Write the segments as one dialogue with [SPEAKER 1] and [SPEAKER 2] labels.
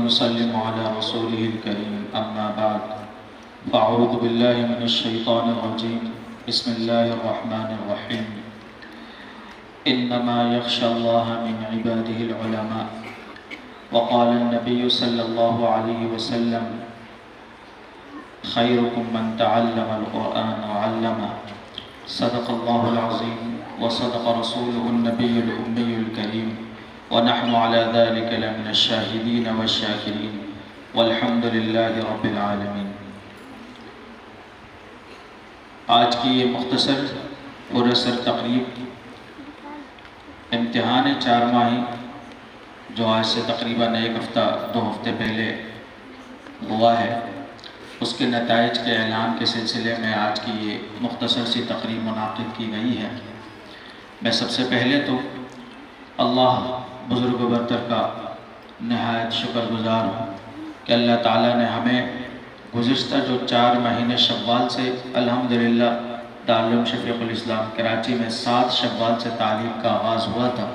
[SPEAKER 1] वनुसल्लिमु अला रसूलिहिल करीम अम्मा बाद फ़अऊज़ु बिल्लाहि मिनश शैतानिर रजीम बिस्मिल्लाहिर रहमानिर रहीम इन्नमा यख्शल्लाह मिन इबादिहिल उलमा वक़ाल नबी सल्लल्लाहु अलैहि वसल्लम खैरुकुम मन तअल्लमल क़ुरआन व अल्लमा सदक़ल्लाहुल अज़ीम व सदक़ रसूलुहुन नबियुल उम्मियुल करीम व नहनु अला ज़ालिका लमिनश शाहिदीन व शाकिरीन वल्हम्दुलिल्लाहि रब्बिल आलमीन। आज की ये मुख्तसर पुरअसर तकरीब इम्तिहान 4 माही जो आज से तकरीबन 1 हफ़्ता 2 हफ़्ते पहले हुआ है, उसके नताइज के ऐलान के सिलसिले में आज की ये मुख्तसर सी तकरीब मुनाक़िद की गई है। मैं सबसे पहले तो अल्लाह बुज़ुर्ग बरतर का नहायत शुक्रगुज़ार हूँ कि अल्लाह ताला ने हमें गुज़िश्ता जो 4 महीने शव्वाल से अल्हम्दुलिल्लाह दारुल शफ़ीक़ुल इस्लाम कराची में 7 शव्वाल से तालीम का आगाज़ हुआ था।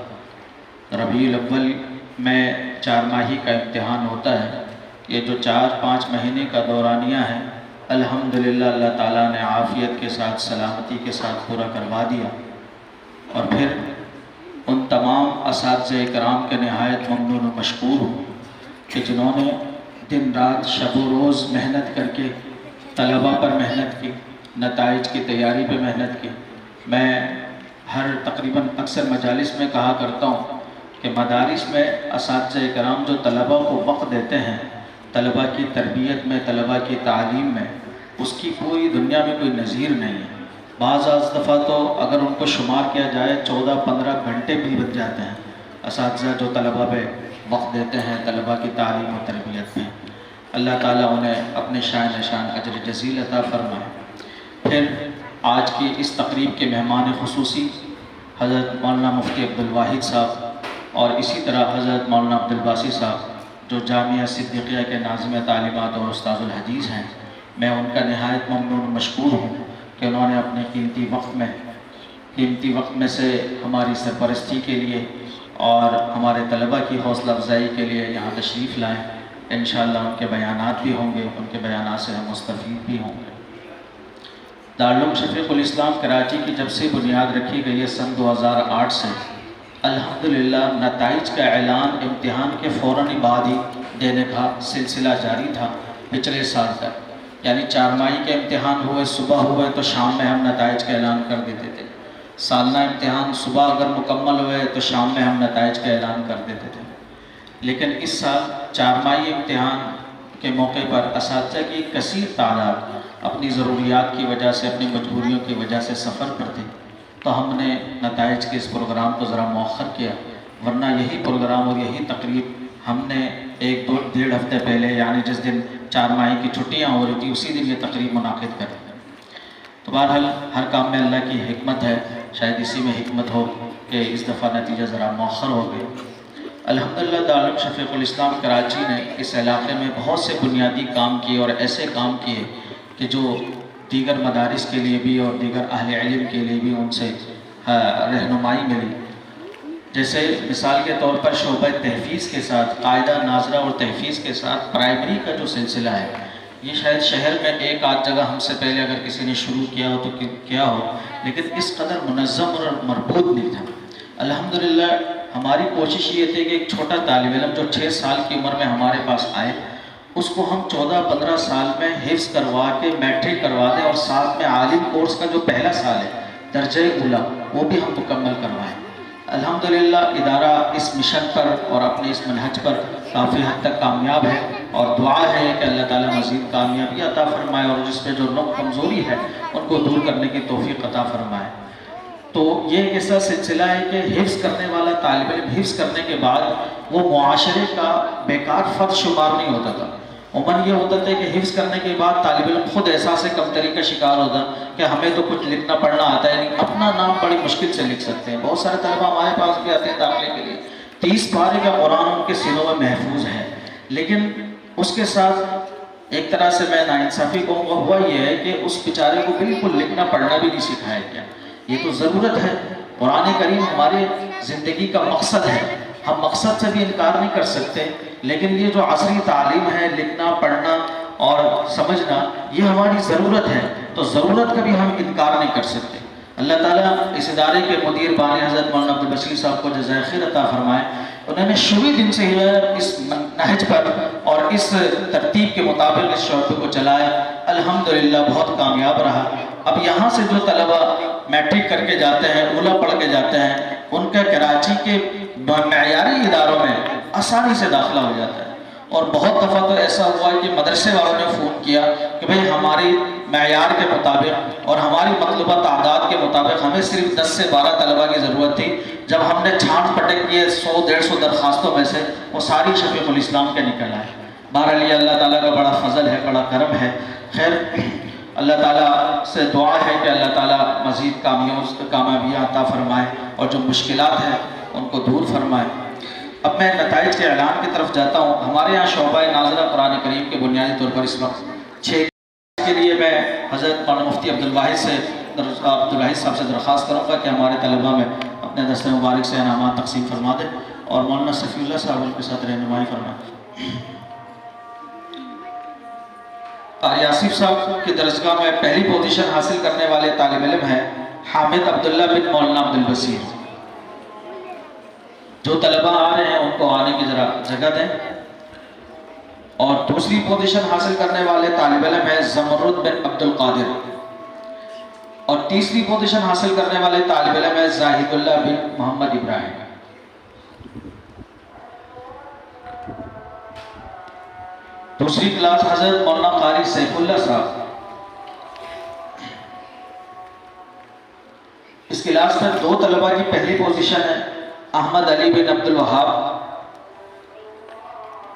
[SPEAKER 1] रबीउल अव्वल में 4 माही का इम्तिहान होता है। ये जो 4-5 महीने का दौरानिया है, अल्हम्दुलिल्लाह अल्लाह ताला ने आफ़ियत के साथ सलामती के साथ पूरा करवा दिया। और फिर उन तमाम असातिज़े इकराम के नहायत ममनून व मशकूर हूँ कि जिन्होंने दिन रात शब व रोज़ मेहनत करके तलबा पर मेहनत की, नताइज की तैयारी पे मेहनत की। मैं हर तकरीबन अक्सर मजालिस में कहा करता हूँ कि मदारिस में असातिज़े इकराम जो तलबा को वक़्त देते हैं तलबा की तरबियत में, तलबा की तालीम में, उसकी पूरी दुनिया में कोई नज़ीर नहीं है। बाज़ दफ़ा तो अगर उनको शुमार किया जाए 14-15 घंटे भी बच जाते हैं असातिज़ा जो तलबा पे वक़्त देते हैं तलबा की तालीम और तरबियत में। अल्लाह ताला उन्हें अपने शान निशान अजर जज़ील अता फ़रमाए। फिर आज की इस तकरीब के मेहमान खुसूसी हज़रत मौलाना मुफ्ती अब्दुल वाहिद साहब और इसी तरह हज़रत मौलाना अब्दुल बासी साहब जो जामिया सिद्दीक़िया के नाज़िम तालीमात और उस्ताज़ुल हदीस हैं। मैं उनका नहायत ममनून मशकूर हूँ कि उन्होंने अपने कीमती वक्त में से हमारी सरपरस्ती के लिए और हमारे तलबा की हौसला अफजाई के लिए यहाँ तशरीफ़ लाएँ। इंशाअल्लाह उनके बयानात भी होंगे, उनके बयानात से हम मुस्तफ़ीद भी होंगे। दारुल शफ़ीक़ुल इस्लाम कराची की जब से बुनियाद रखी गई है सन 2008 से अल्हम्दुलिल्लाह नताइज का ऐलान इम्तिहान के फ़ौरन ही बाद ही देने का सिलसिला जारी था पिछले साल तक। यानी 4 माही के इम्तिहान हुए, सुबह हुए तो शाम में हम नताइज का ऐलान कर देते थे। सालाना इम्तिहान सुबह अगर मुकम्मल हुए तो शाम में हम नताइज का ऐलान कर देते थे। लेकिन इस साल 4 माही इम्तिहान के मौके पर असातिज़ा की कसीर तादाद अपनी ज़रूरियात की वजह से, अपनी मजबूरियों की वजह से सफ़र पर थे, तो हमने नताइज के इस प्रोग्राम को ज़रा मौखर किया। वरना यही प्रोग्राम और यही तकरीब हमने 1-2-1.5 हफ़्ते पहले यानी जिस दिन 4 माही की छुट्टियाँ हो रही थी उसी दिन ये तकरीब मुनाक़िद कर। तो बहरहाल हर काम में अल्लाह की हिकमत है, शायद इसी में हिकमत हो कि इस दफ़ा नतीजा ज़रा मौखर हो गया। अल्हम्दुलिल्लाह दारुल शफ़ीक़ुल इस्लाम कराची ने इस इलाक़े में बहुत से बुनियादी काम किए और ऐसे काम किए कि जो दीगर मदारिस के लिए भी और दीगर अहले इल्म के लिए भी उनसे रहनुमाई मिली। जैसे मिसाल के तौर पर शोबा तहफ़ीज़ के साथ कायदा नाज़रा और तहफ़ीज़ के साथ प्राइमरी का जो सिलसिला है, ये शायद शहर में 1-8 जगह हमसे पहले अगर किसी ने शुरू किया हो तो क्या हो, लेकिन इस कदर मुनज़्ज़म और मरबूत नहीं था। अल्हम्दुलिल्लाह हमारी कोशिश ये थी कि एक छोटा तालिब इल्म जो 6 साल की उम्र में हमारे पास आए उसको हम 14-15 साल में हिफ्ज़ करवा के मैट्रिक करवा दें और साथ में आलिम कोर्स का जो पहला साल है दर्जे उला वो भी हम मुकम्मल करवाएँ। अल्हम्दुलिल्लाह इदारा इस मिशन पर और अपने इस मनहज पर काफ़ी हद तक कामयाब है और दुआ है कि अल्लाह ताला मज़ीद कामयाबी अता फ़रमाए और जिसमें जो नुक़्स कमज़ोरी है उनको दूर करने की तौफ़ीक़ अता फ़रमाए। तो ये एक ऐसा सिलसिला है कि हिफ्ज़ करने वाला तालिब इल्म हिफ्ज़ करने के बाद वो मुआशरे का बेकार फ़र्द शुमार नहीं होता था। उमन ये होता था कि हिफ्ज़ करने के बाद तालिब इल्म खुद एहसास कमतरी का शिकार होता कि हमें तो कुछ लिखना पढ़ना आता है नहीं, अपना नाम बड़ी मुश्किल से लिख सकते हैं। बहुत सारे तलबा हमारे पास भी आते हैं दाखिले के लिए, 30 पारे का कुरान उनके सीनों में महफूज है, लेकिन उसके साथ एक तरह से मैं नाइंसाफ़ी कहूँगा हुआ ये है कि उस बेचारे को बिल्कुल लिखना पढ़ना भी नहीं सिखाया गया। ये तो ज़रूरत है, कुरान करीम हमारे ज़िंदगी का मकसद है, हम मकसद से भी इनकार नहीं कर सकते, लेकिन ये जो असरी तालीम है, लिखना पढ़ना और समझना, ये हमारी ज़रूरत है, तो ज़रूरत का भी हम इनकार नहीं कर सकते। अल्लाह ताला इस इदारे के मुदीर बानी हज़रत मौलाना अब्दुल बशीर साहब को जज़ाए खैर अता फरमाए। उन्होंने शुरू दिन से ही इस नहज पर और इस तरतीब के मुताबिक इस शोबे को चलाया, अल्हम्दुलिल्लाह बहुत कामयाब रहा। अब यहाँ से जो तलबा मैट्रिक करके जाते हैं, ऊला पढ़ के जाते हैं, उनका कराची के मयारी इदारों में आसानी से दाखिला हो जाता है। और बहुत दफ़ा तो ऐसा हुआ है कि मदरसे वालों ने फ़ोन किया कि भाई हमारी मयार के मुताबिक और हमारी मतलूबा तादाद के मुताबिक हमें सिर्फ 10 से 12 तलबा की ज़रूरत थी। जब हमने छांट पटक किए 100-150 दरख्वास्तों में से वो सारी शफीकुल इस्लाम के निकल आए। बहरहाल अल्लाह ताला का बड़ा फजल है, बड़ा करम है। खैर, अल्लाह ताला से दुआ है कि अल्लाह ताला मज़ीद कामयाबियाँ अता फरमाए और जो मुश्किलात हैं उनको दूर फरमाए। अब मैं नताइज के ऐलान की तरफ जाता हूँ। हमारे यहाँ शोबा नाज़रा कुरान करीम के बुनियादी तौर पर इस वक्त 6 के लिए मैं हज़रत मौलाना मुफ्ती अब्दुल वाहिद साहब से दरख्वास्त करूँगा कि हमारे तलबा में अपने दस्ते मुबारक से इनामात तकसीम फरमा दें और मौलाना सफ़ीउल्लाह साहब उनके साथ रहनुमाई फरमाएं। कारी आसिफ साहब की दरजगाह में पहली पोजीशन हासिल करने वाले तालिब इल्म हैं हामिद अब्दुल्ला बिन मौलाना अब्दुल बसीर। जो तलबा आ रहे हैं उनको आने की जरा जगह दें। और दूसरी पोजीशन हासिल करने वाले तालिब इल्म है ज़मरुद बिन अब्दुल कादिर। और तीसरी पोजीशन हासिल करने वाले तालिब इल्म है जाहिदुल्लाह बिन मोहम्मद इब्राहिम। दूसरी क्लास हजरत मौलाना कारी सैफुल्लाह साहब। इस क्लास में 2 तलबा की पहली पोजीशन है अहमद अली बिन अब्दुल वहाब,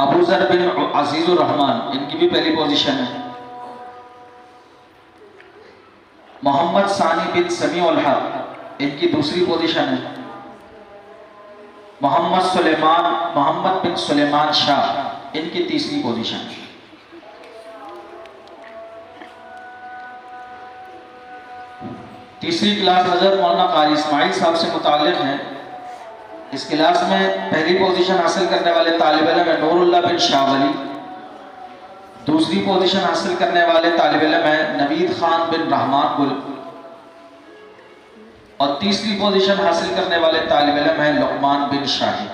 [SPEAKER 1] अबूजर बिन अजीजुर रहमान, इनकी भी पहली पोजीशन है। मोहम्मद सानी बिन समी उल हक, इनकी दूसरी पोजीशन है। मोहम्मद बिन सुलेमान शाह, इनकी तीसरी पोजीशन है। तीसरी क्लास हजरत मौलाना कारी इस्माइल साहब से मुताल्लिक है। इस क्लास में पहली पोजीशन हासिल करने वाले तालिब इल्म है नूरुल्लाह बिन शाहवली। दूसरी पोजीशन हासिल करने वाले तालिब इल्म है नवीद खान बिन रहमान गुल। और तीसरी पोजीशन हासिल करने वाले तालिब इल्म है लुकमान बिन शाहिद।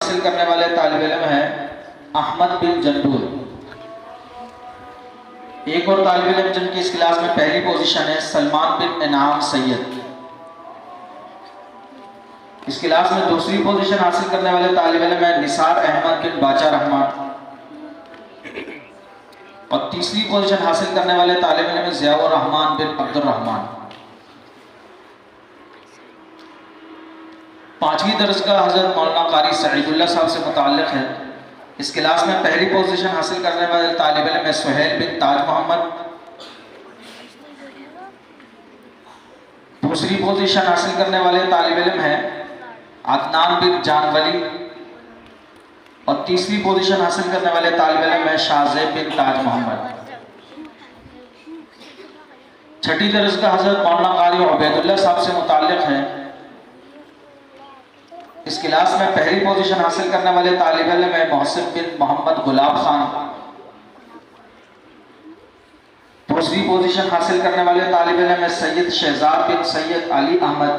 [SPEAKER 1] हासिल करने वाले तालिब इल्म है अहमद बिन जंदूर। एक और तालिब इल्म जिनकी इस क्लास में पहली पोजीशन है सलमान बिन इनाम सैयद। इस क्लास में दूसरी पोजीशन हासिल करने वाले तालिब इल्म है निसार अहमद बिन बाचा रहमान। और तीसरी पोजीशन हासिल करने वाले तालिब इल्म है ज़ियाउर रहमान बिन अब्दुल रहमान। पांचवी दरजगाह हजरत मौलाना कारी सईदुल्लाह साहब से मुताल्लिक है। इस क्लास में पहली पोजीशन हासिल करने वाले तालिब इल्म है सुहेल बिन ताज मोहम्मद। दूसरी पोजीशन हासिल करने वाले तालिब इल्म है अदनान बिन जानवली। और तीसरी पोजीशन हासिल करने वाले तालिब इल्म है शाहजेब बिन ताज मोहम्मद। छठी दरजगाह हजरत मौलाना कारी उबैदुल्लाह साहब से मुताल्लिक है। इस क्लास में पहली पोजीशन हासिल करने वाले तालिब इल्म है मोहसिन बिन मोहम्मद गुलाब खान। दूसरी पोजीशन हासिल करने वाले तालिब इल्म है सैयद शहजाद बिन सैयद अली अहमद।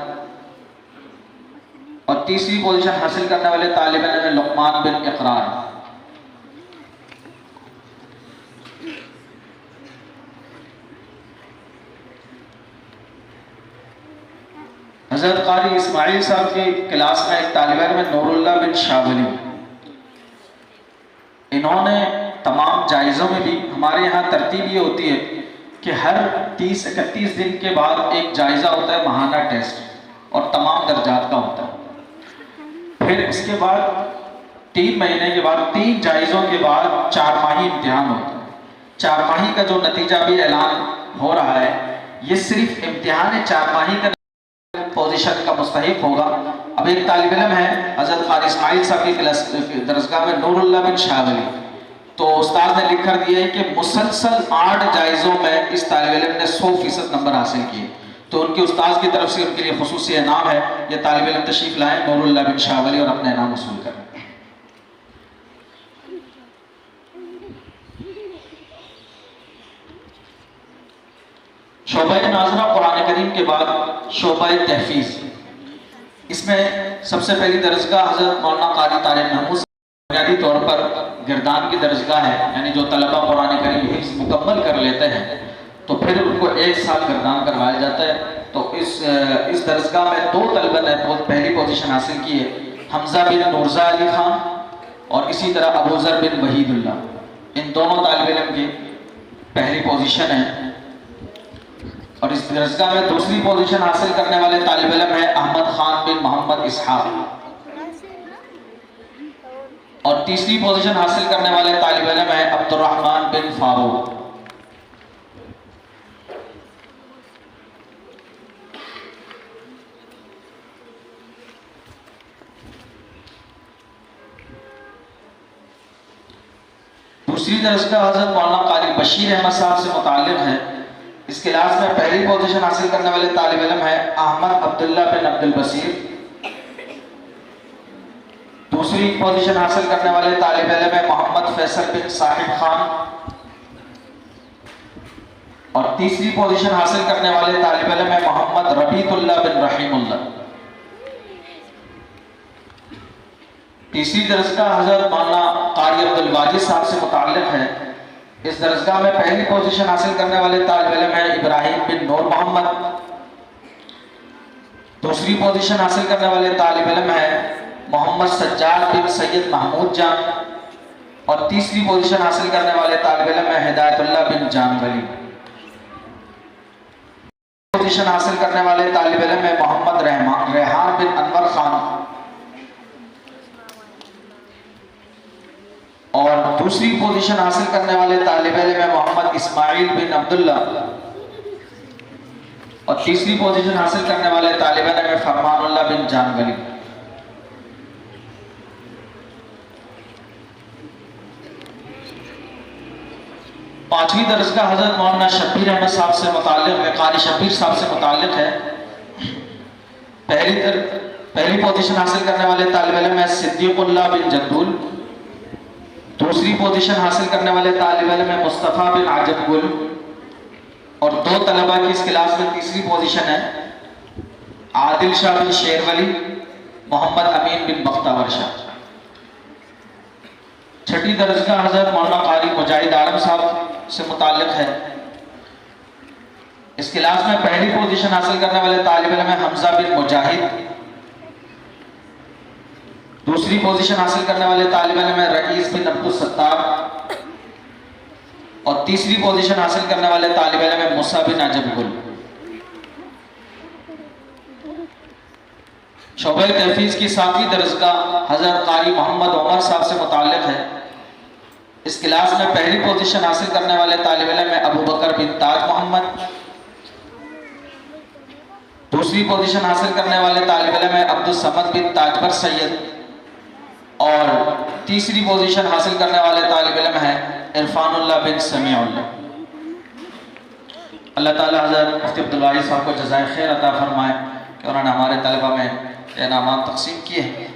[SPEAKER 1] और तीसरी पोजीशन हासिल करने वाले तालिब इल्म है लुकमान बिन इकरार। हज़रत कारी इस्माइल साहब की क्लास में एक तालिब इल्म है नूरुल्लाह बिन शाहवली। इन्होंने तमाम जायज़ों में भी हमारे यहाँ तरतीब ये होती है कि हर 30-31 दिन के बाद एक जायज़ा होता है माहाना टेस्ट और तमाम दर्जात का होता है। फिर इसके बाद 3 महीने के बाद 3 जायज़ों के बाद 4 माही इम्तिहान होता है। 4 माही का जो नतीजा भी ऐलान हो रहा है ये सिर्फ इम्तिहान है, 4 माही का पोजीशन का मुस्तहिक होगा। अब एक तालिब इल्म है हज़रत कारी इस्माइल साहब की दरजगाह में नूरुल्लाह बिन शाहवली, तो उस्ताद ने लिख कर दिया है कि मुसलसल 8 जायज़ों में इस तालिब इल्म ने 100% नंबर हासिल किए। तो उनके उस्ताद की तरफ से उनके लिए खुसूसी इनाम है। ये तालिब इल्म तशरीफ लाएँ नूरुल्लाह बिन शाह वली और अपना इनाम वसूल करें। शोबा नाज़रा कुरान करीम के बाद शोबा तहफीज़, इसमें सबसे पहली दरजगाह हज़रत मौलाना कारी तारिक महमूद बुनियादी तौर पर गिरदान की दरजगाह है, यानी जो तलबा कुरान करीम हिफ्ज़ मुकम्मल कर लेते हैं तो फिर उनको 1 साल गिरदान करवाया जाता है। तो इस दरजगाह में 2 तलबा ने पहली पोजीशन हासिल की है, हमज़ा बिन नूरज़ा अली खान और इसी तरह अबूज़र बिन वहीदुल्लाह, इन दोनों तालिब इल्म की पहली पोजीशन है। और इस दरजगाह में दूसरी पोजीशन हासिल करने वाले तालिब इल्म है अहमद खान बिन मोहम्मद इसहाक और तीसरी पोजीशन हासिल करने वाले तालिब इल्म है अब्दुर्रहमान बिन फारूक। दूसरी दरजगाह हज़रत मौलाना कारी बशीर अहमद साहब से मुताल्लिक़ है। इस क्लास में पहली पोजीशन हासिल करने वाले तालिब इल्म है अहमद अब्दुल्ला बिन अब्दुल बसीर। दूसरी पोजीशन हासिल करने वाले तालिब इल्म है मोहम्मद फैसल बिन साहिब खान और तीसरी पोजीशन हासिल करने वाले तालिब इल्म है मोहम्मद रबीतुल्लाह बिन रहीमुल्लाह। तीसरी दरजगाह हज़रत मौलाना कारी अब्दुल वाजिद साहब से मुताल्लिक़ है। इस दरजगाह में पहली पोजीशन हासिल करने वाले तालिब इल्म है इब्राहिम बिन नूर मोहम्मद। दूसरी पोजीशन हासिल करने वाले तालिब इल्म है मोहम्मद सज्जाद बिन सैयद महमूद जान और तीसरी पोजीशन हासिल करने वाले तालिब इल्म है हिदायतुल्लाह बिन जान वली। पोजीशन हासिल करने वाले तालिब इल्म है मोहम्मद रेहान बिन अनवर खान और दूसरी पोजीशन हासिल करने वाले तालिब इल्म है मोहम्मद इस्माइल बिन अब्दुल्ला और तीसरी पोजीशन हासिल करने वाले तालिब इल्म है फरमानुल्लाह बिन जान वली। पांचवी दरजगाह हज़रत मौलाना शब्बीर अहमद साहब से मुताल्लिक़ है, कारी शब्बीर साहब से मुताल्लिक़ है। पहली पोजीशन हासिल करने वाले तालिब इल्म है सिद्दीकुल्लाह बिन जद्दुल। दूसरी पोजीशन हासिल करने वाले तालिब इल्म है मुस्तफ़ा बिन आजब गुल और 2 तलबा की इस क्लास में तीसरी पोजीशन है आदिल शाह बिन शेरवली, मोहम्मद अमीन बिन बख्तावर शाह। छठी दरजगाह हज़रत मौलाना कारी मुजाहिद आलम साहब से मुताल्लिक़ है। इस क्लास में पहली पोजीशन हासिल करने वाले तालिब इल्म है हमज़ा बिन मुजाहिद। दूसरी पोजीशन हासिल करने वाले तालिब इल्म है रईस बिन अब्दुल सत्तार और तीसरी पोजीशन हासिल करने वाले तालिब इल्म है मूसा बिन अजब गुल। शोबा तहफीज़ की 7वीं दरजगाह हज़रत कारी मोहम्मद उमर साहब से मुताल्लिक़ है। इस क्लास में पहली पोजीशन हासिल करने वाले तालिब इल्म है अबू बकर बिन ताज मोहम्मद। दूसरी पोजीशन हासिल करने वाले तालिब इल्म है अब्दुल समद बिन ताजबर सैयद और तीसरी पोजीशन हासिल करने वाले तालिब इल्म है इरफानुल्लाह बिन समीउल्लाह। अल्लाह ताला हज़रत मुफ्ती अब्दुल वाहिद साहब को जज़ाए खैर अता फरमाए कि उन्होंने हमारे तलबा में इनामात तक़सीम किए हैं।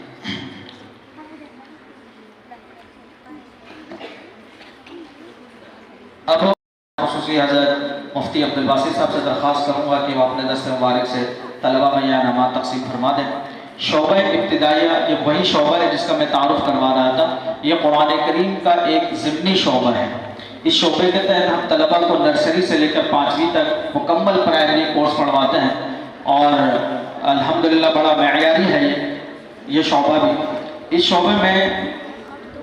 [SPEAKER 1] अब खुसूसी हज़रत मुफ्ती अब्दुल वासित साहब से दरख्वास्त करूँगा कि वो अपने दस्त मुबारक से तलबा में यह इनामात तक़सीम फरमा दें। शोबा इब्तिदाइया ये वही शोबा है जिसका मैं तारुफ करवा रहा था। ये कुरान करीम का एक ज़िम्नी शोबा है। इस शोबे के तहत हम तलबा को नर्सरी से लेकर 5वीं तक मुकम्मल प्राइमरी कोर्स पढ़वाते हैं और अल्हम्दुलिल्लाह बड़ा मयारी है ये शोबा भी। इस शोबे में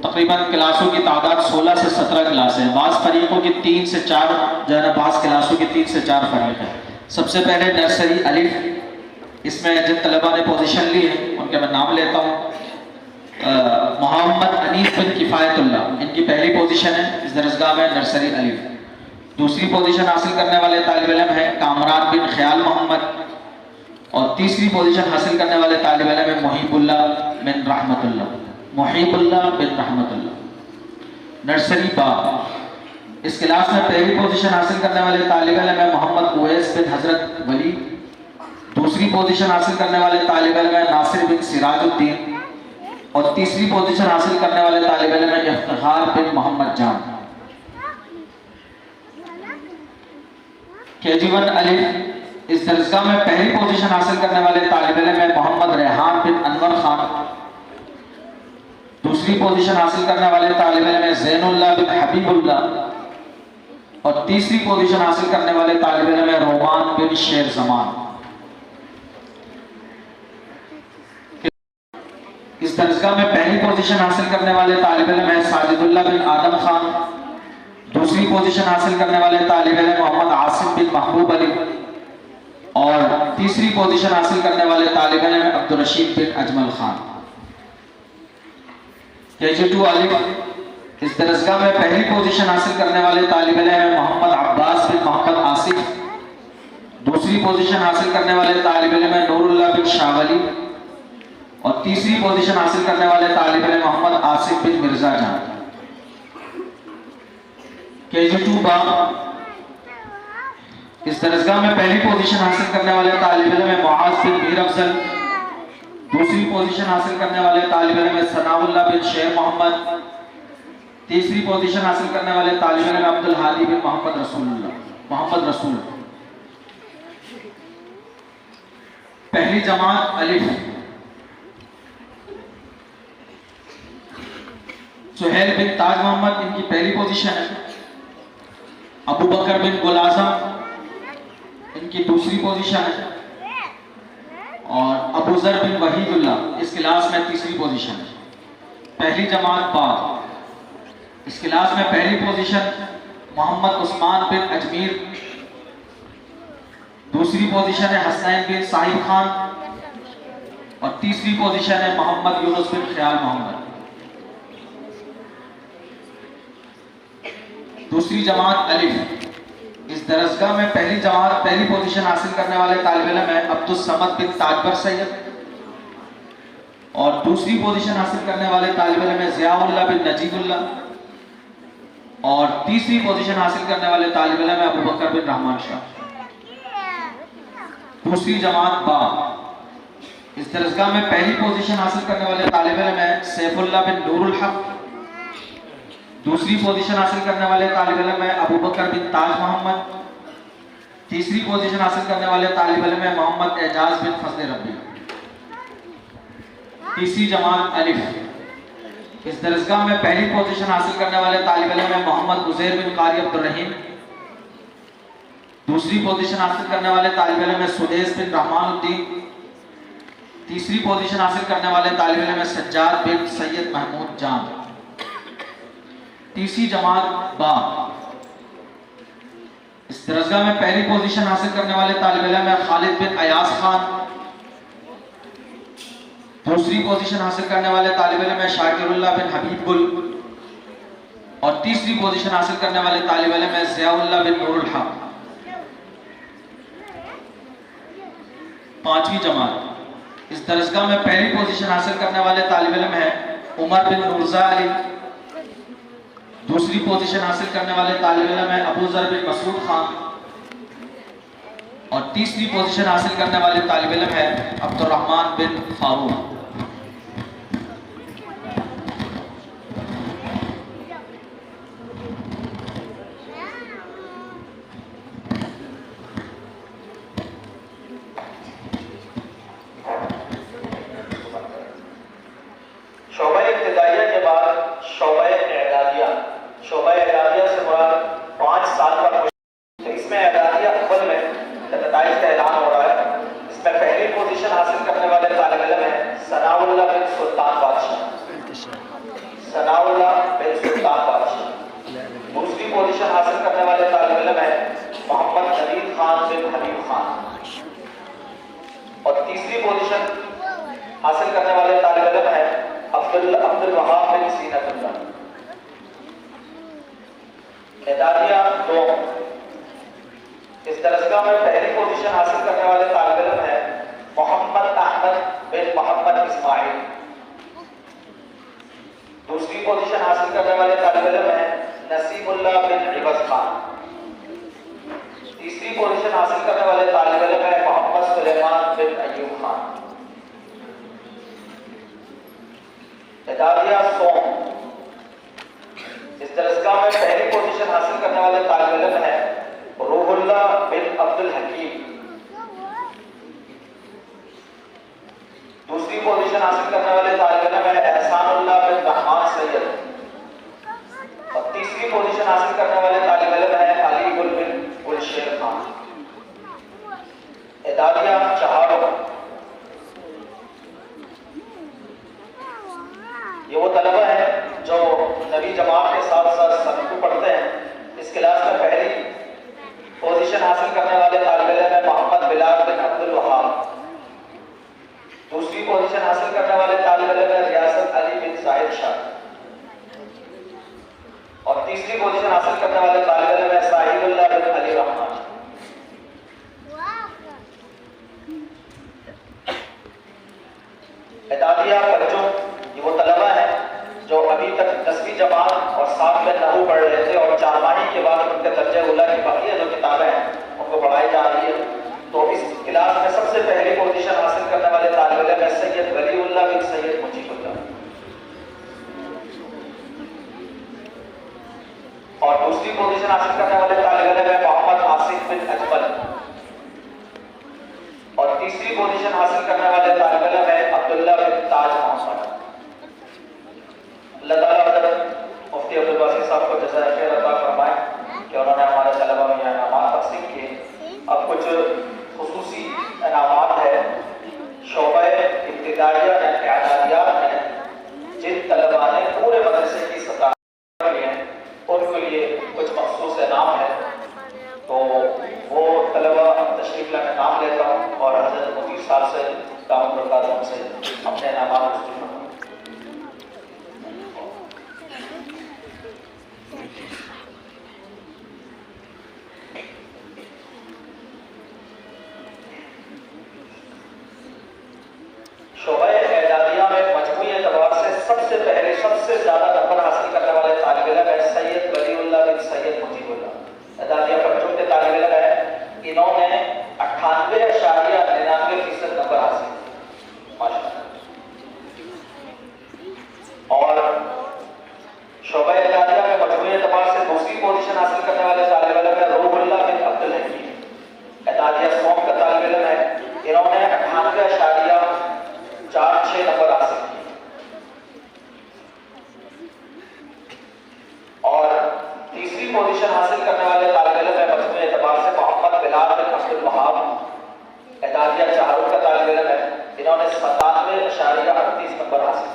[SPEAKER 1] तकरीबन क्लासों की तादाद 16 से 17 क्लास है। बाज़ फरीक़ों की 3 से 4 जो है ना, बाज़ क्लासों की 3 से 4 फरीक़ है। सबसे पहले नर्सरी अलिफ, इसमें जिन तलबा ने पोजीशन ली है उनके मैं नाम लेता हूँ। मोहम्मद अनीस बिन किफ़ायतुल्लाह, इनकी पहली पोजीशन है इस दरजगाह में नर्सरी अलिफ। दूसरी पोजीशन हासिल करने वाले तालिब इल्म है कामरान बिन ख्याल मोहम्मद और तीसरी पोजीशन हासिल करने वाले तालिब इल्म है मुहीबुल्लाह बिन रहमतुल्लाह नर्सरी बा। इस क्लास में पहली पोजीशन हासिल करने वाले तालिब इल्म है मोहम्मद उवैस बिन हज़रत वली। दूसरी पोजीशन हासिल करने वाले तालिब इल्म है नासिर बिन सिराजुद्दीन और तीसरी पोजीशन हासिल करने वाले तालिब इल्म है इफ्तिखार बिन मोहम्मद जान। KG1 अलिफ इस दरजगाह में पहली पोजीशन हासिल करने वाले तालिब इल्म है मोहम्मद रेहान बिन अनवर खान। दूसरी पोजीशन हासिल करने वाले तालिब इल्म है ज़ैनुल्लाह बिन हबीबुल्लाह और तीसरी पोजीशन हासिल करने वाले तालिब इल्म है रोमान बिन शेर जमान। इस दरजगाह में पहली पोजीशन हासिल करने वाले तालिब इल्म है साजिदुल्लाह बिन आदम खान। दूसरी पोजीशन हासिल करने वाले तालिब इल्म मोहम्मद आसिम बिन महबूब अली और तीसरी पोजीशन हासिल करने वाले तालिब इल्म अब्दुल रशीद बिन अजमल खान। KG2 अलिफ इस दरजगाह में पहली पोजीशन हासिल करने वाले तालिब इल्म है मोहम्मद अब्बास बिन मोहम्मद आसिफ। दूसरी पोजीशन हासिल करने वाले तालिब इल्म है नूरुल्लाह बिन शावली और तीसरी पोजीशन हासिल करने वाले तालिब इल्म मोहम्मद आसिफ बिन मिर्जा जान। KG2 बा इस दरजगाह में पहली पोजीशन हासिल करने वाले तालिब इल्म है मुआज बिन मीर अफजल। दूसरी पोजीशन हासिल करने वाले तालिब इल्म है सनाउल्लाह बिन शेर मोहम्मद। तीसरी पोजीशन हासिल करने वाले तालिब इल्म अब्दुल हादी बिन मोहम्मद रसूल। पहली जमात अलिफ सुहेल बिन ताज मोहम्मद इनकी पहली पोजीशन है। अबू बकर बिन गुलाज़म इनकी दूसरी पोजीशन है और अबू ज़र बिन वहीदुल्लाह इस क्लास में तीसरी पोजीशन है। पहली जमात बाद इस क्लास में पहली पोजीशन मोहम्मद उस्मान बिन अजमीर। दूसरी पोजीशन है हसनैन बिन साहिब खान और तीसरी पोजीशन है मोहम्मद यूनुस बिन ख्याल मोहम्मद। दूसरी जमात अलिफ इस दरजगाह में पहली पोजीशन हासिल करने वाले तालिब इल्म है अब्दुल समद बिन ताजबर सैयद और दूसरी पोजीशन हासिल करने वाले तालिब इल्म है ज़ियाउल्लाह बिन नजीबुल्लाह और तीसरी पोजीशन हासिल करने वाले तालिब इल्म है अबू बकर बिन रहमान शाह। दूसरी जमात बा इस दरजगाह में पहली पोजीशन हासिल करने वाले तालिब इल्म है सैफुल्लाह बिन नूरुल हक। दूसरी पोजीशन हासिल करने वाले तालिब इल्म है अबू बकर बिन ताज मोहम्मद। तीसरी पोजीशन हासिल करने वाले तालिब इल्म है मोहम्मद एजाज बिन फजल रब्बी। तीसरी जमात अलिफ इस दरजगाह में पहली पोजीशन हासिल करने वाले तालिब इल्म है मोहम्मद उज़ैर बिन कारी अब्दुल रहीम। दूसरी पोजीशन हासिल करने वाले तालिब इल्म है सुदेस बिन रहमानुद्दीन। तीसरी पोजीशन हासिल करने वाले तालिब इल्म है सज्जाद बिन सैयद महमूद जान। तीसरी जमात बा इस दरजगाह में पहली पोजीशन हासिल करने वाले तालिब इल्म है खालिद बिन अयास खान। दूसरी पोजीशन हासिल करने वाले तालिब इल्म है शाकिरुल्लाह बिन हबीबुल और तीसरी पोजीशन हासिल करने वाले तालिब इल्म है ज़ियाउल्लाह बिन नूरुल हक। पांचवी जमात इस दरजगाह में पहली पोजीशन हासिल करने वाले तालिब इल्म है उमर बिन नूरजा अली। दूसरी पोजीशन हासिल करने वाले तालिब इल्म है अबू ज़र बिन मसूद खान और तीसरी पोजीशन हासिल करने वाले तालिब इल्म है अब्दुर्रहमान बिन फारूक। दूसरी पोजीशन हासिल करने वाले तालिब इल्म है मोहम्मद नदीर खान बिन हबीब खान और तीसरी पोजीशन हासिल करने वाले तालिब इल्म है अब्दुल वहाब बिन सीनतुल्लाह। एदादिया 2 इस दरजगाह में पहली पोजीशन हासिल करने वाले तालिब इल्म है मोहम्मद अहमद बिन मोहम्मद इस्माइल। दूसरी पोजीशन हासिल करने वाले तालिब इल्म है नसीमुल्लाह बिन इबस खान। तीसरी पोजीशन हासिल करने वाले तालिब इल्म है मोहम्मद सुलेमान बिन अयूब खान। एदादिया सोम। इस दरसगाह में पहली पोजीशन हासिल करने वाले तालिब इल्म है रूहुल्लाह बिन अब्दुल हकीम। दूसरी पोजीशन हासिल करने वाले तालिब इल्म है एहसानुल्लाह बिन रहमान सैयद। और तीसरी पोजीशन हासिल करने वाले तालिब इल्म है अली गुल बिन गुलशेर खान। एदादिया चहारो। ये वो तलबा है जो नबी जमात के साथ साथ सनद पढ़ते हैं। इस क्लास में पहली पोजीशन हासिल करने वाले तालिब इल्म है मोहम्मद बिलाल बिन अब्दुल वहाब। दूसरी पोजीशन हासिल करने वाले तालिब इल्म है रियासत अली बिन जाहिद शाह। और तीसरी पोजीशन हासिल करने वाले तालिब इल्म है साहिबुल्लाह बिन अली रहमान। एदादिया बच्चों, ये वो तलबा है जो अभी तक 10वीं जमात और 7 में नहू पढ़ रहे थे और 4 माही के बाद उनके दर्जे उला की बकिया जो किताबें हैं उनको पढ़ाई जा रही है। तो इस क्लास में सबसे पहली पोजीशन हासिल करने वाले तालिब इल्म है सैयद वलीउल्लाह बिन सैयद मुजीबुल्लाह। और दूसरी पोजीशन हासिल करने वाले तालिब इल्म है मोहम्मद आसिफ बिन अजमल। और तीसरी पोजीशन हासिल करने वाले तालिब इल्म है अब्दुल्लाह बिन ताज मोहम्मद। अल्लाह ताला मुफ्ती अब्दुल बासित साहब को जज़ाए खैर अता फरमाए कि उन्होंने हमारे तलबा में इनामात तक़सीम किए। अब कुछ खुसूसी इनामात है शोबा इब्तिदाइया या इआदादियात में जिन तलबा ने पूरे मदरसे की सतह की है उनके लिए कुछ मखसूस इनाम है। तो वो तलबा तशरीफ लाने नाम लेता हूँ और हज़रत मुफ्ती साहब से दाम बरकात से अपने इनामात शोबा एदादिया में मजमूई एतबार से सबसे पहले सबसे ज्यादा नंबर हासिल करने वाले तालिब इल्म है सैयद वलीउल्लाह बिन सैयद मुजीबुल्लाह। एदादिया बच्चों के तालिब इल्म है, इन्होंने 98.99% नंबर हासिल माशाअल्लाह। और शोबा एदादिया में मजमूई एतबार से दूसरी पोजीशन हासिल करने वाले तालिब इल्म है रूहुल्लाह बिन अब्दुल हकीम। एदादिया सोम का तालिब इल्म है, इन्होंने 98.46 नंबर हासिल किए। और तीसरी पोजीशन हासिल करने वाले तालिब इल्म है मजमूई एतबार से मोहम्मद बिलाल बिन अब्दुल वहाब। एदादिया चहारो का तालिब इल्म है, इन्होंने 97.38 नंबर हासिल किए।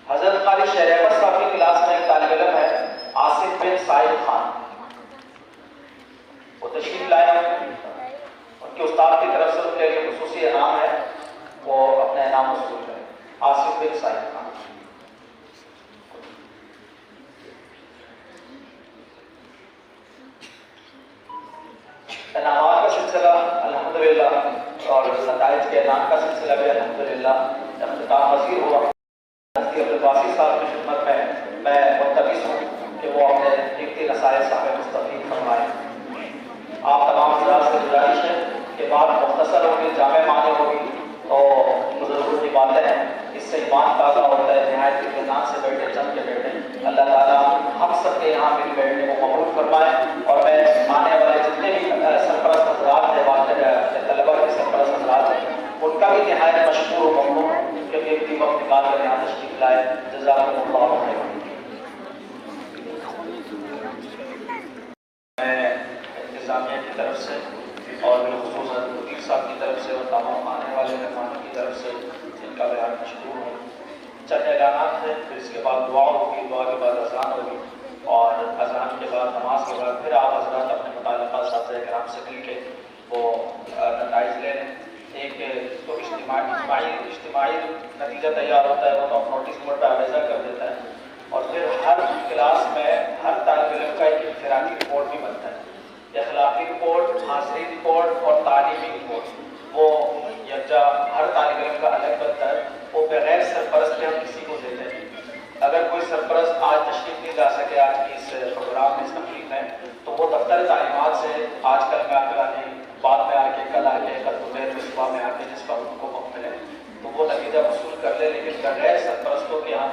[SPEAKER 1] हजरत कारी शेर अहमद साहब की क्लास में एक तालिब इल्म है आसिफ बिन साहिब खान। वो तशरीफ लाए, उनके उस्ताद की तरफ से उनके लिए खुसूसी इनाम है, वो अपने इनाम वसूल करें। आसिफ बिन साहिब खान। इनामात का सिलसिला अल्हम्दुलिल्लाह और नताइज के ऐलान का सिलसिला भी अल्हम्दुलिल्लाह इख्तिताम पज़ीर हुआ। मुफ्ती अब्दुल बासित साहब की खिदमत में मैं मुल्तमिस हूँ कि वो अपने कीमती नसाइल साहब मुस्तफ़ीद फरमाएं। आप तमाम हज़रात से गुजारिश है कि बात मुख्तसर होगी, जामे माने होगी, तो बुजुर्गों की बातें हैं, इससे ईमान ताज़ा होता है। नहायत इत्मीनान से बैठे, जम के बैठे। अल्लाह ताला हम सब के यहाँ मिल बैठने को कबूल फरमाए। और मैं आने वाले जितने भी सरपरस्त हज़रात हैं, तलबा के सरपरस्त हज़रात हैं, उनका भी नहायत मशकूर और ममनून कि कीमती वक्त निकाल कर यहाँ तशरीफ लाए। जज़ाकुमुल्लाहु खैरन। मैं इंतज़ामिया की तरफ से और बिलख़ुसूस वकील साहब की तरफ से और तमाम आने वाले मेहमानों की तरफ से इनका बयान मशकूर हूँ। चंद ऐलानात हैं, फिर इसके बाद दुआ होगी, दुआ के बाद अज़ान होगी और अज़ान के बाद नमाज के बाद फिर आप हज़रात अपने मुताल्लिक़ा साथिया किराम से मिल के वो नताइज ले लें। एक तो इज्तिमाई नतीजा तैयार होता है, वो तो नोटिस बोर्ड पर आवेज़ा कर देता है। और फिर हर क्लास में हर तालिब इल्म का एक इन्फिरादी रिपोर्ट भी बनता है। अखलाकी रिपोर्ट, हाज़िरी रिपोर्ट और तालीमी रिपोर्ट वो यकजा हर तालिब इल्म का अलग बनता है। वो बगैर सरपरस्त के हम किसी को देते हैं। अगर कोई सरपरस्त आज तशरीफ नहीं ला सके आज की इस प्रोग्राम में, इस तकरीब में, तो वो दफ्तर तालीमात से आज कल में आकर आने, बाद में आके, कल आके, कल दोपहर में, सुबह में आके जिस पर उनको मौका मिले तो वो नतीजा वसूल कर ले। लेकिन गैर सरपरस्तों के हम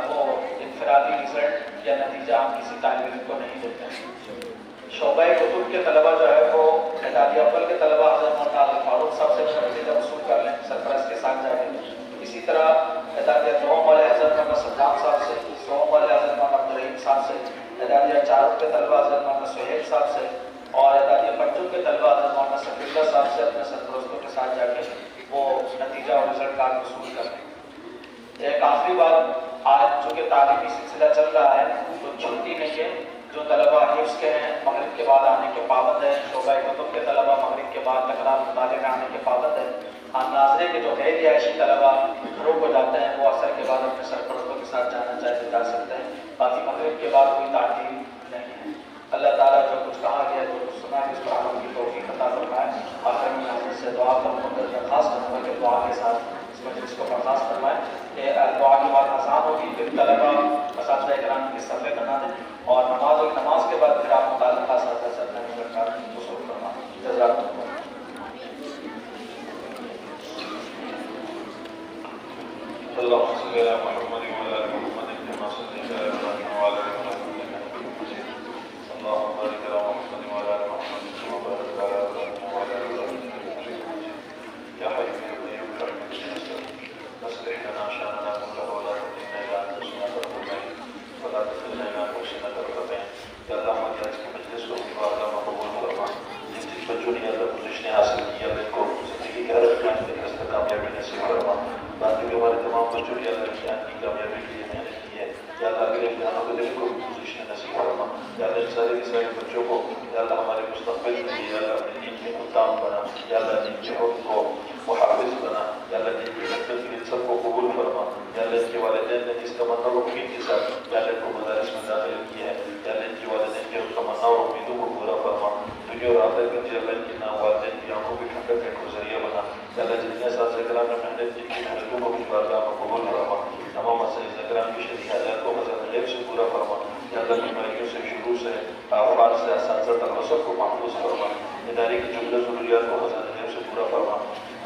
[SPEAKER 1] वो इनफरादी रिजल्ट या नतीजा हम किसी तालिब इल्म को नहीं देते हैं। शोबा कुतुब के तलबा जो है वो एदादी अव्वल के तलबा हज़रत मौलाना फारूक साहब से नतीजा वसूल कर लें सरपरस्त के साथ जाके। इसी तरह एदादिया नौम वाले हज़रत मौलाना सद्दाम साहब से, सोम वाले हज़रत मौलाना अब्दुर्रहीम साहब से, एदादिया चारुक के तलबा हज़रत मौलाना सुहेल साहब से और एदादिया पंजुम के तलबा हज़रत मौलाना सफीउल्लाह साहब से अपने सरपरस्तों के साथ जाके वो नतीजा और रिजल्ट कार्ड वसूल कर लें। एक आखिरी बात, आज चूँकि तालीमी सिलसिला चल रहा है तो छुट्टी नहीं है। जो तलबा हिफ्ज़ के हैं मगरिब के बाद आने के पाबंद है, शोबा कुतुब के तलबा मगरिब के बाद तकरार मुताले में आने के पाबंद है। हाँ, नाज़रे के जो गैर रिहायशी तलबा घरों को जाते हैं वो असर के बाद अपने सरपरस्तों के साथ जाना चाहे तो जा सकते हैं, बाकी मगरिब के बाद कोई ताक़ीद नहीं है। अल्लाह ताला जो कुछ कहा गया, जो कुछ सुना है, इस पर अमल की तौफ़ीक़ अता फरमाए। आखिर में हम से दुआ करूँगा, दरख्वास्त करूँगा कि दुआ के साथ इस मजलिस को बर्खास्त फरमाएँ। दुआ के बाद आसान होगी, फिर तलबा असातिज़ा इकराम की सफ़े बना दें और नमाज के बाद फिर आप मुताल्लिक़ा असातिज़ा से अपना रिज़ल्ट वसूल फरमाएँ। जज़ाकल्लाह।
[SPEAKER 2] अल्लाहुम्मा सल्लि अला मुहम्मद व अला आलि मुहम्मद कमा सल्लैता अला इब्राहीम व अला आलि इब्राहीम इन्नका हमीदुम मजीद। अल्लाहुम्मा बारिक अला मुहम्मद व अला आलि मुहम्मद कमा बारकता अला इब्राहीम व अला आलि इब्राहीम इन्नका हमीदुम मजीद। या हय्यु या क़य्यूम बिरहमतिका नस्तगीथ अस्लिह लना शअनना कुल्लहु व ला तकिलना इला अनफुसिना तर्फ़ता ऐन व ला तकिलना इला अनफुसिना तर्फ़ता ऐन। या अल्लाह हमारी आज की मजलिस को अपनी बारगाह में कबूल फरमा। जिन जिन बच्चों ने अल्लाह पोज़ीशनें हासिल की, अल्लाह इनको ज़िंदगी के हर इम्तिहान में रास्ते कामयाबी नसीब फरमा। बाकी भी हमारे तमाम बच्चों की अल्लाह इम्तिहान की कामयाबी के लिए मेहनत की है, या अल्लाह अगले इम्तिहानों के लिए को पोज़ीशन नसीब फरमा। या अल्लाह इन सारे के सारे बच्चों को या अल्लाह हमारे मुस्तक़बिल के लिए या अल्लाह अपने दीन के मुत्ताम बना, या अल्लाह दीन के हुक्म को मुहाफ़िज़ बना, या अल्लाह दीन की खिदमत के लिए सबको कबूल फरमा। या अल्लाह इनके वालिदैन ने जिस तमन्ना और उम्मीद के साथ या अल्लाह को मदारिस में दाखिल किया है, या अल्लाह इनके वालिदैन की तमन्ना और उम्मीदों को पूरा फरमा। दुनिया और आखिरत में या अल्लाह इनकी वालिदैन की आंखों की ठंडक को ज़रिया बना। या अल्लाह जितने असातिज़ा इकराम ने मेहनत की, मेहनतों को अपनी बारगाह में कबूल फरमा। तमाम असातिज़ा इकराम की शरीय हालात को मज़ाद ग़ैब से पूरा फरमा। या अल्लाह बीमारियों से, शुरू से, आफ़ात से, असातिज़ा तक सबको महफूज़ फरमा। इदारे की जुमला ज़रूरियात को मज़ाद ग़ैब से पूरा फरमा।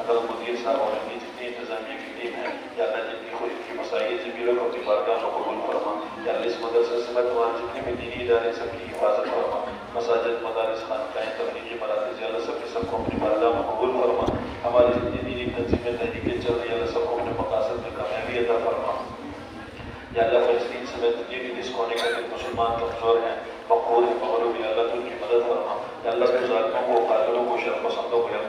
[SPEAKER 2] अल्लाह मुदीर साहब और इनकी जितनी इंतज़ामिया की टीम है, या अल्लाह जिनकी खुद की मसाइल ज़मीरों को अपनी बारगाह में कबूल फरमा। या अल्लाह इस मदरसे से तुम्हारे जितने भी दीनी इदारे सबकी हिफाजत फरमा। मसाजिद, मदारिस, खानकाएँ, तबलीगी मराकिज़, या अल्लाह सबको अपनी बारगाह में कबूल फरमा। हमारी जितनी दीनी तंज़ीमें, तहरीकें चल रही है, अल्लाह सबको अपने मक़ासद में कामयाबी अता फरमा। या अल्लाह फ़लस्तीन समेत ये भी जिस कोने का मुसलमान कमज़ोर हैं, मक़हूर हैं, मग़लूब हैं, अल्लाह उनकी मदद फरमा। या अल्लाह के ज़ालिमों को, कातिलों को, शरपसंदों को